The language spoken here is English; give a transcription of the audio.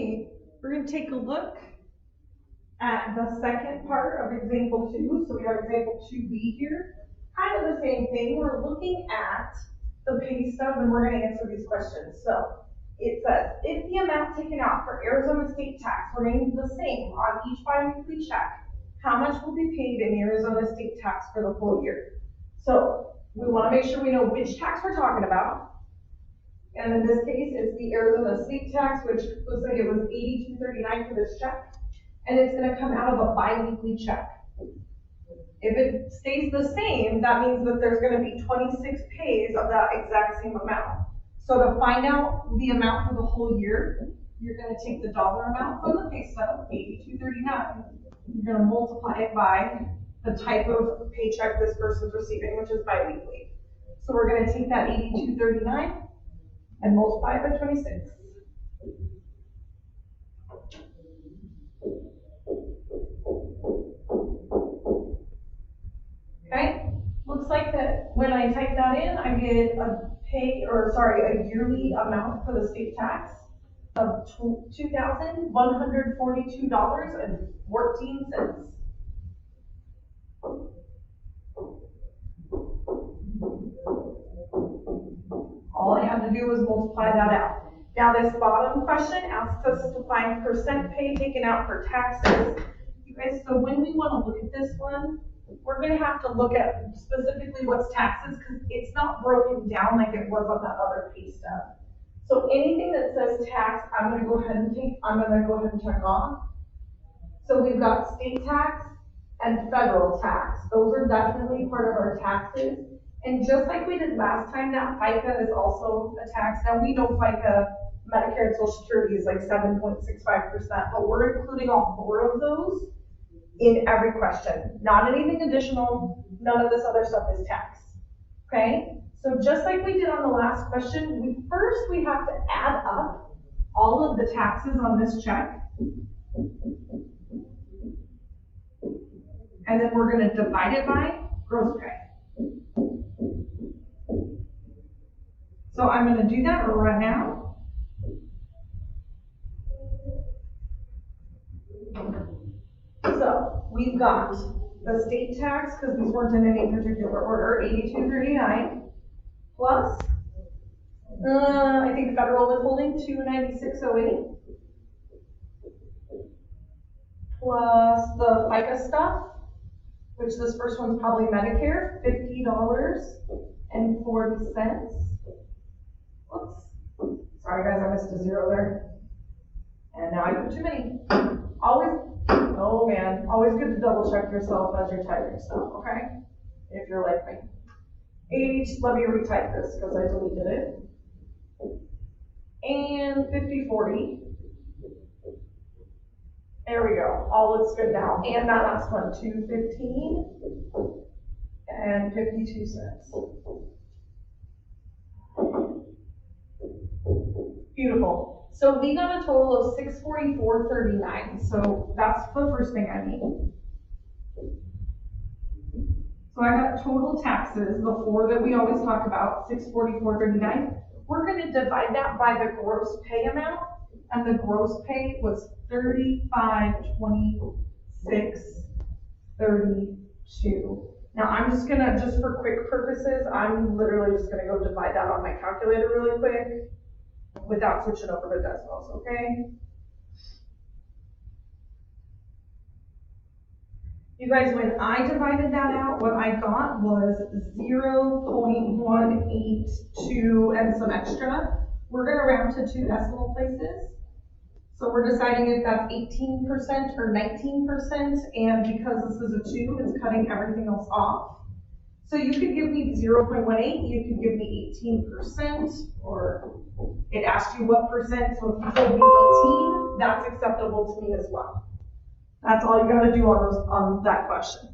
Okay, we're going to take a look at the second part of example 2. So we have example 2b here. Kind of the same thing. We're looking at the pay stub and we're going to answer these questions. So it says, if the amount taken out for Arizona state tax remains the same on each biweekly check, how much will be paid in Arizona state tax for the full year? So we want to make sure we know which tax we're talking about. And in this case, it's the Arizona state tax, which looks like it was $82.39 for this check. And it's going to come out of a biweekly check. If it stays the same, that means that there's going to be 26 pays of that exact same amount. So to find out the amount for the whole year, you're going to take the dollar amount from the pay stub, $82.39. You're going to multiply it by the type of paycheck this person's receiving, which is biweekly. So we're going to take that $82.39 and multiply it by 26. Okay, looks like that when I type that in, I get a yearly amount for the state tax of $2,142.14. All I have to do is multiply that out. Now this bottom question asks us to find percent pay taken out for taxes. You guys, so when we want to look at this one, we're going to have to look at specifically what's taxes because it's not broken down like it was on that other pay stub. So anything that says tax, I'm going to go ahead and check off. So we've got state tax and federal tax. Those are definitely part of our taxes. And just like we did last time, that FICA is also a tax. Now we know FICA, Medicare and Social Security is like 7.65%, but we're including all 4 of those in every question. Not anything additional, none of this other stuff is tax, okay? So just like we did on the last question, we have to add up all of the taxes on this check. And then we're gonna divide it by gross pay. So I'm going to do that right now. So we've got the state tax, because these weren't in any particular order, $82.39, plus, I think federal withholding, $296.08, plus the FICA stuff, which this first one's probably Medicare, $50.40. Whoops. Sorry guys, I missed a 0 there. And now I put too many. Always good to double check yourself as you're typing stuff, okay? If you're like me. Let me retype this because I deleted it. And 50/40. There we go. All looks good now. And that last one, $2.15 and 52 cents. Beautiful. So we got a total of $644.39. So that's the first thing I need. So I got total taxes, the 4 that we always talk about, $644.39. We're going to divide that by the gross pay amount, and the gross pay was $35,26.32. Now I'm just for quick purposes, I'm literally just gonna go divide that on my calculator really quick without switching over to decimals, okay? You guys, when I divided that out, what I got was 0.182 and some extra. We're gonna round to 2 decimal places. So we're deciding if that's 18% or 19%, and because this is a 2, it's cutting everything else off. So you could give me 0.18, you could give me 18%, or it asked you what percent, so if you told me 18, that's acceptable to me as well. That's all you gotta do on that question.